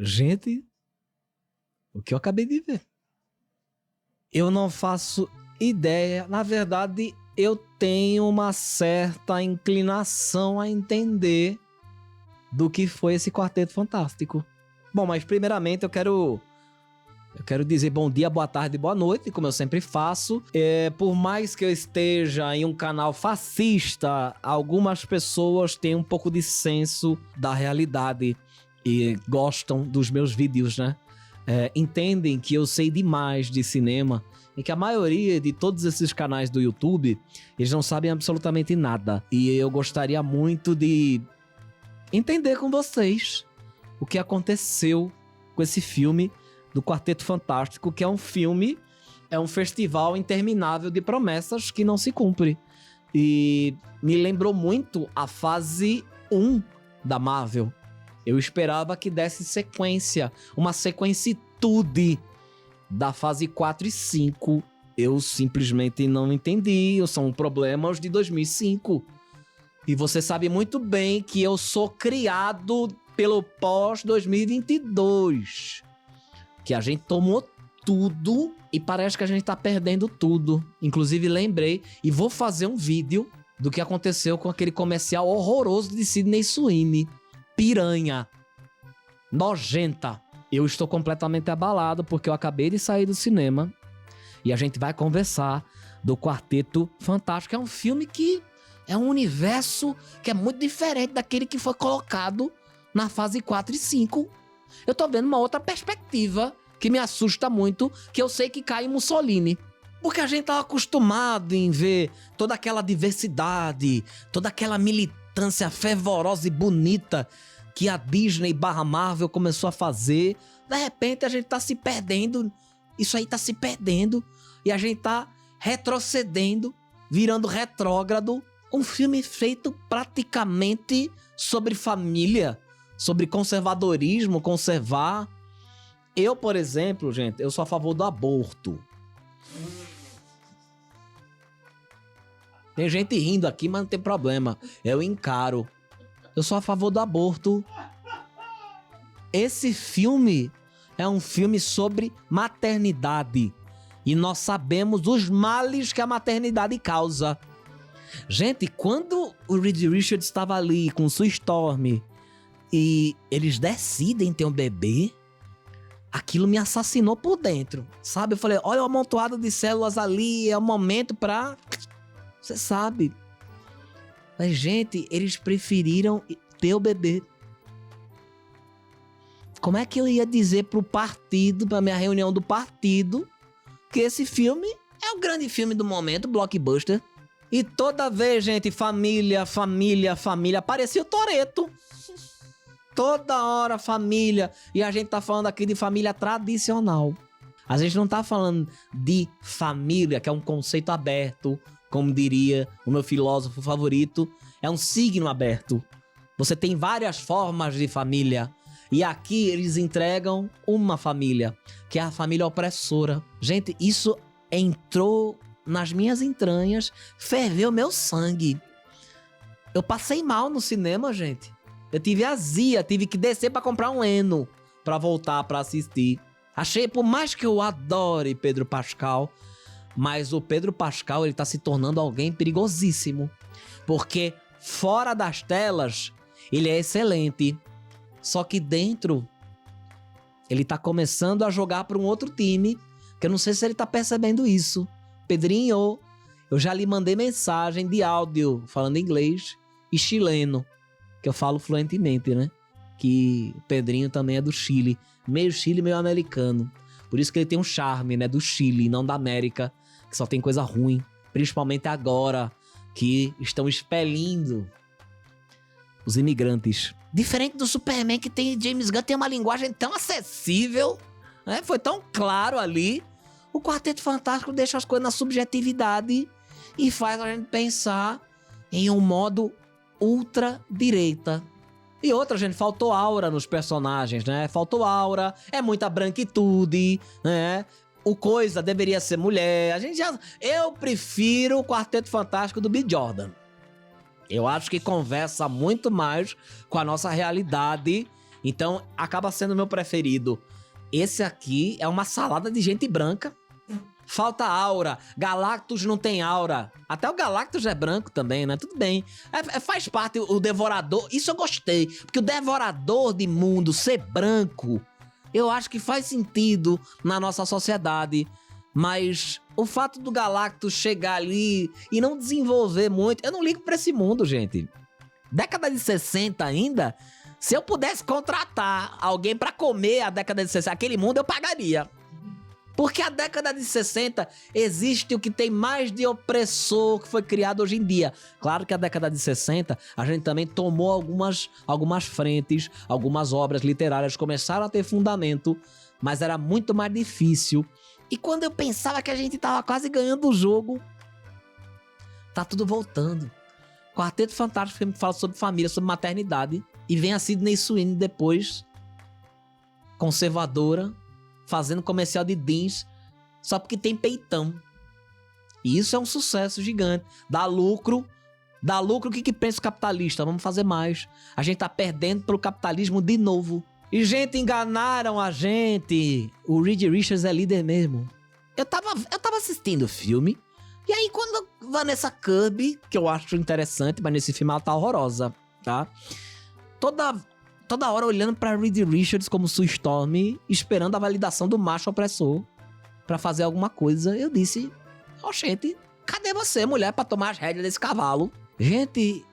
Gente, o que eu acabei de ver? Eu não faço ideia. Na verdade, eu tenho uma certa inclinação a entender do que foi esse Quarteto Fantástico. Bom, mas primeiramente eu quero dizer bom dia, boa tarde, boa noite, como eu sempre faço. Por mais que eu esteja em um canal fascista, algumas pessoas têm um pouco de senso da realidade e gostam dos meus vídeos, né? Entendem que eu sei demais de cinema e que a maioria de todos esses canais do YouTube, eles não sabem absolutamente nada. E eu gostaria muito de entender com vocês o que aconteceu com esse filme do Quarteto Fantástico, que é um filme, é um festival interminável de promessas que não se cumpre. E me lembrou muito a fase 1 da Marvel. Eu esperava que desse sequência, uma sequencitude da fase 4 e 5. Eu simplesmente não entendi, são problemas de 2005. E você sabe muito bem que eu sou criado pelo pós-2022. Que a gente tomou tudo e parece que a gente tá perdendo tudo. Inclusive lembrei e vou fazer um vídeo do que aconteceu com aquele comercial horroroso de Sydney Sweeney. Piranha. Nojenta. Eu estou completamente abalado porque eu acabei de sair do cinema e a gente vai conversar do Quarteto Fantástico. É um filme que é um universo que é muito diferente daquele que foi colocado na fase 4 e 5. Eu tô vendo uma outra perspectiva que me assusta muito, que eu sei que cai em Mussolini. Porque a gente tá acostumado em ver toda aquela diversidade, toda aquela militância fervorosa e bonita que a Disney / Marvel começou a fazer. De repente a gente tá se perdendo, isso aí tá se perdendo, e a gente tá retrocedendo, virando retrógrado. Um filme feito praticamente sobre família, sobre conservadorismo, conservar. Eu, por exemplo, gente, eu sou a favor do aborto. Tem gente rindo aqui, mas não tem problema. Eu encaro. Eu sou a favor do aborto. Esse filme é um filme sobre maternidade. E nós sabemos os males que a maternidade causa. Gente, quando o Reed Richards estava ali com Sue Storm e eles decidem ter um bebê, aquilo me assassinou por dentro, sabe? Eu falei, olha o amontoado de células ali, é o momento pra... Você sabe. Mas, gente, eles preferiram ter o bebê. Como é que eu ia dizer pro partido, pra minha reunião do partido, que esse filme é o grande filme do momento, blockbuster? E toda vez, gente, família, família, família, parecia o Toretto. Toda hora família. E a gente tá falando aqui de família tradicional. A gente não tá falando de família, que é um conceito aberto, como diria o meu filósofo favorito. É um signo aberto. Você tem várias formas de família. E aqui eles entregam uma família, que é a família opressora. Gente, isso entrou nas minhas entranhas, ferveu meu sangue. Eu passei mal no cinema, gente. Eu tive azia, tive que descer pra comprar um Eno pra voltar pra assistir. Achei, por mais que eu adore Pedro Pascal, mas o Pedro Pascal, ele tá se tornando alguém perigosíssimo. Porque fora das telas, ele é excelente. Só que dentro, ele tá começando a jogar pra um outro time, que eu não sei se ele tá percebendo isso. Pedrinho, eu já lhe mandei mensagem de áudio falando inglês e chileno, que eu falo fluentemente, né? Que Pedrinho também é do Chile, meio Chile, meio americano. Por isso que ele tem um charme, né? Do Chile, não da América, que só tem coisa ruim. Principalmente agora que estão expelindo os imigrantes. Diferente do Superman, que tem James Gunn, tem uma linguagem tão acessível, né? Foi tão claro ali. O Quarteto Fantástico deixa as coisas na subjetividade e faz a gente pensar em um modo ultra-direita. E outra, gente, faltou aura nos personagens, né? Faltou aura, é muita branquitude, né? O Coisa deveria ser mulher. Eu prefiro o Quarteto Fantástico do B. Jordan. Eu acho que conversa muito mais com a nossa realidade Então, acaba sendo o meu preferido. Esse aqui é uma salada de gente branca. Falta aura. Galactus não tem aura. Até o Galactus é branco também, né? Tudo bem. Faz parte o Devorador. Isso eu gostei. Porque o Devorador de Mundo ser branco, eu acho que faz sentido na nossa sociedade. Mas o fato do Galactus chegar ali e não desenvolver muito... Eu não ligo pra esse mundo, gente. Década de 60 ainda... Se eu pudesse contratar alguém pra comer a década de 60, aquele mundo eu pagaria. Porque a década de 60 existe o que tem mais de opressor que foi criado hoje em dia. Claro que a década de 60 a gente também tomou algumas frentes, algumas obras literárias começaram a ter fundamento, mas era muito mais difícil. E quando eu pensava que a gente tava quase ganhando o jogo, tá tudo voltando. Quarteto Fantástico, filme que fala sobre família, sobre maternidade. E vem a Sydney Sweeney depois, conservadora, fazendo comercial de jeans, só porque tem peitão. E isso é um sucesso gigante. Dá lucro. O que pensa o capitalista? Vamos fazer mais. A gente tá perdendo pro capitalismo de novo. E, gente, enganaram a gente. O Reed Richards é líder mesmo. Eu tava assistindo o filme, e aí quando Vanessa Kirby, que eu acho interessante, mas nesse filme ela tá horrorosa, tá? Toda hora olhando pra Reed Richards como Sue Storm, esperando a validação do macho opressor pra fazer alguma coisa. Eu disse, gente, cadê você, mulher, pra tomar as rédeas desse cavalo? Gente,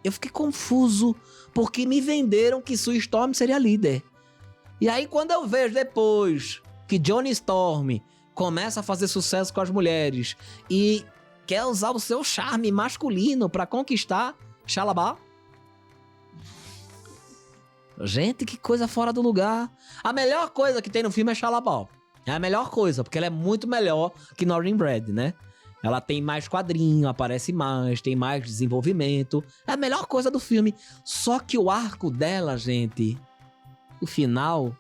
eu fiquei confuso, porque me venderam que Sue Storm seria líder. E aí quando eu vejo depois que Johnny Storm começa a fazer sucesso com as mulheres e quer usar o seu charme masculino pra conquistar Xalabá, gente, que coisa fora do lugar. A melhor coisa que tem no filme é Xalabá. É a melhor coisa, porque ela é muito melhor que Norrin Brad, né? Ela tem mais quadrinho, aparece mais, tem mais desenvolvimento. É a melhor coisa do filme. Só que o arco dela, gente, o final,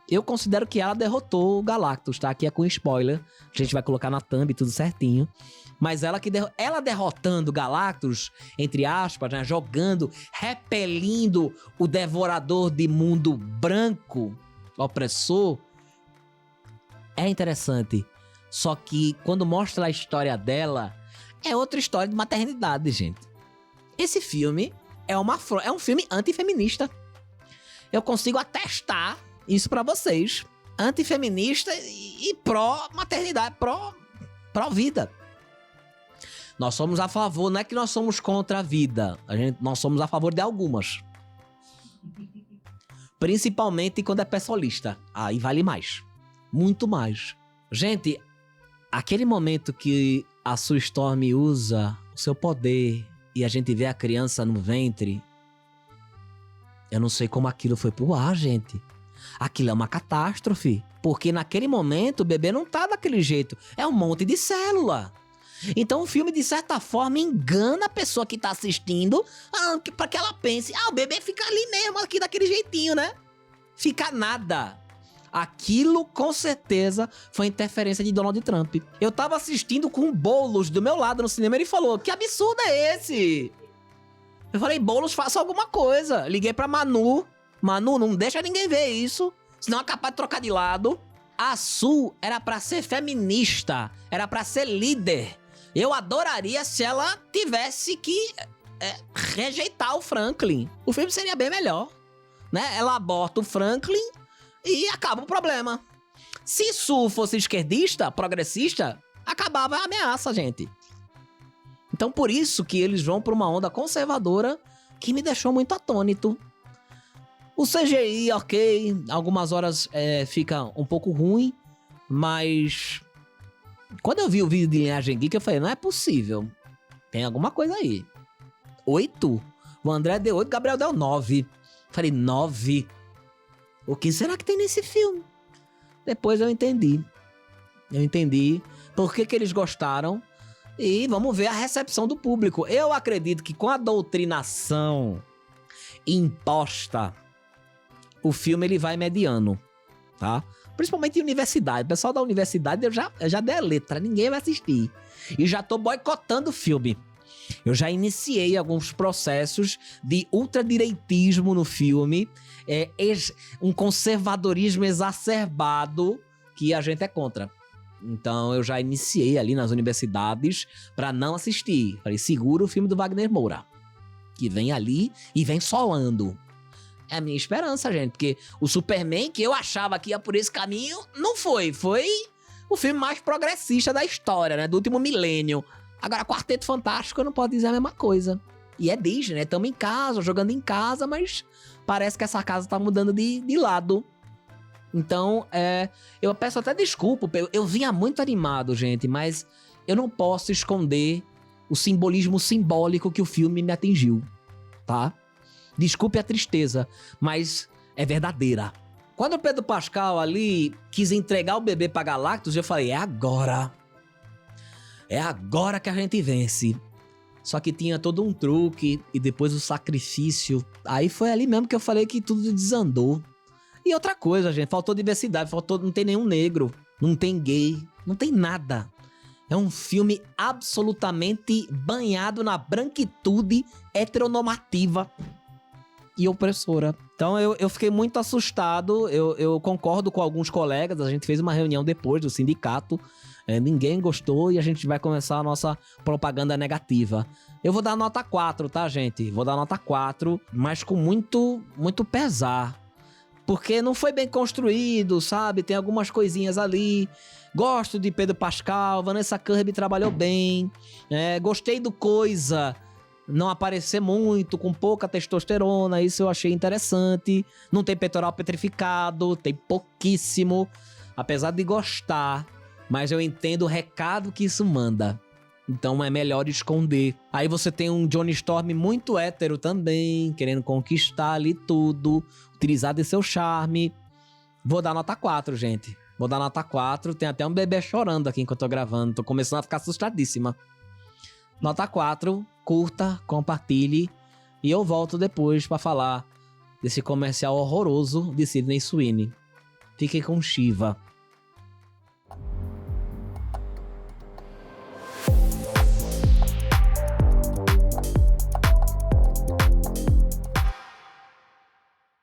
eu considero que ela derrotou o Galactus, tá? Aqui é com spoiler. A gente vai colocar na thumb tudo certinho. Mas ela derrotando o Galactus, entre aspas, né? Jogando, repelindo o devorador de mundo branco, opressor, é interessante. Só que quando mostra a história dela, é outra história de maternidade, gente. Esse filme é um filme antifeminista. Eu consigo atestar isso pra vocês. Antifeminista e pró-maternidade, pró-vida. Nós somos a favor, não é que nós somos contra a vida. Nós somos a favor de algumas. Principalmente quando é pessoalista. Aí vale mais. Muito mais. Gente, aquele momento que a Sue Storm usa o seu poder e a gente vê a criança no ventre, eu não sei como aquilo foi pro ar, gente. Aquilo é uma catástrofe. Porque naquele momento o bebê não tá daquele jeito. É um monte de célula. Então o filme, de certa forma, engana a pessoa que tá assistindo pra que ela pense, o bebê fica ali mesmo, aqui daquele jeitinho, né? Fica nada. Aquilo, com certeza, foi interferência de Donald Trump. Eu tava assistindo com o Boulos do meu lado no cinema, ele falou, que absurdo é esse? Eu falei, Boulos, faça alguma coisa. Liguei pra Manu, não deixa ninguém ver isso, senão é capaz de trocar de lado. A Sue era pra ser feminista, era pra ser líder. Eu adoraria se ela tivesse que rejeitar o Franklin. O filme seria bem melhor, né? Ela aborta o Franklin e acaba o problema. Se Sue fosse esquerdista, progressista, acabava a ameaça, gente. Então por isso que eles vão pra uma onda conservadora que me deixou muito atônito. O CGI, ok, algumas horas fica um pouco ruim, mas quando eu vi o vídeo de Linhagem Geek, eu falei, não é possível. Tem alguma coisa aí. 8. O André deu 8, o Gabriel deu 9. Falei, 9? O que será que tem nesse filme? Depois eu entendi. Por que eles gostaram. E vamos ver a recepção do público. Eu acredito que com a doutrinação imposta, o filme ele vai mediano, tá? Principalmente em universidade. O pessoal da universidade, eu já dei a letra, ninguém vai assistir. E já tô boicotando o filme. Eu já iniciei alguns processos de ultradireitismo no filme, um conservadorismo exacerbado que a gente é contra. Então eu já iniciei ali nas universidades pra não assistir. Falei, segura o filme do Wagner Moura, que vem ali e vem solando. É a minha esperança, gente, porque o Superman, que eu achava que ia por esse caminho, não foi. Foi o filme mais progressista da história, né? Do último milênio. Agora, Quarteto Fantástico, eu não posso dizer a mesma coisa. E é Disney, né? Estamos em casa, jogando em casa, mas parece que essa casa tá mudando de lado. Então, eu peço até desculpa. Eu vinha muito animado, gente, mas eu não posso esconder o simbolismo simbólico que o filme me atingiu, tá? Desculpe a tristeza, mas é verdadeira. Quando o Pedro Pascal ali quis entregar o bebê pra Galactus, eu falei, é agora. É agora que a gente vence. Só que tinha todo um truque e depois o sacrifício. Aí foi ali mesmo que eu falei que tudo desandou. E outra coisa, gente, faltou diversidade, não tem nenhum negro, não tem gay, não tem nada. É um filme absolutamente banhado na branquitude heteronormativa e opressora. Então eu fiquei muito assustado, eu concordo com alguns colegas, a gente fez uma reunião depois do sindicato, ninguém gostou e a gente vai começar a nossa propaganda negativa. Eu vou dar nota 4, tá, gente? Vou dar nota 4, mas com muito pesar. Porque não foi bem construído, sabe? Tem algumas coisinhas ali. Gosto de Pedro Pascal, Vanessa Kirby trabalhou bem. Gostei do Coisa não aparecer muito, com pouca testosterona, isso eu achei interessante. Não tem peitoral petrificado, tem pouquíssimo. Apesar de gostar, mas eu entendo o recado que isso manda. Então é melhor esconder. Aí você tem um Johnny Storm muito hétero também, querendo conquistar ali tudo, utilizar de seu charme. Vou dar nota 4, gente. Vou dar nota 4. Tem até um bebê chorando aqui enquanto eu tô gravando. Tô começando a ficar assustadíssima. Nota 4. Curta, compartilhe. E eu volto depois pra falar desse comercial horroroso de Sydney Sweeney. Fiquem com Shiva.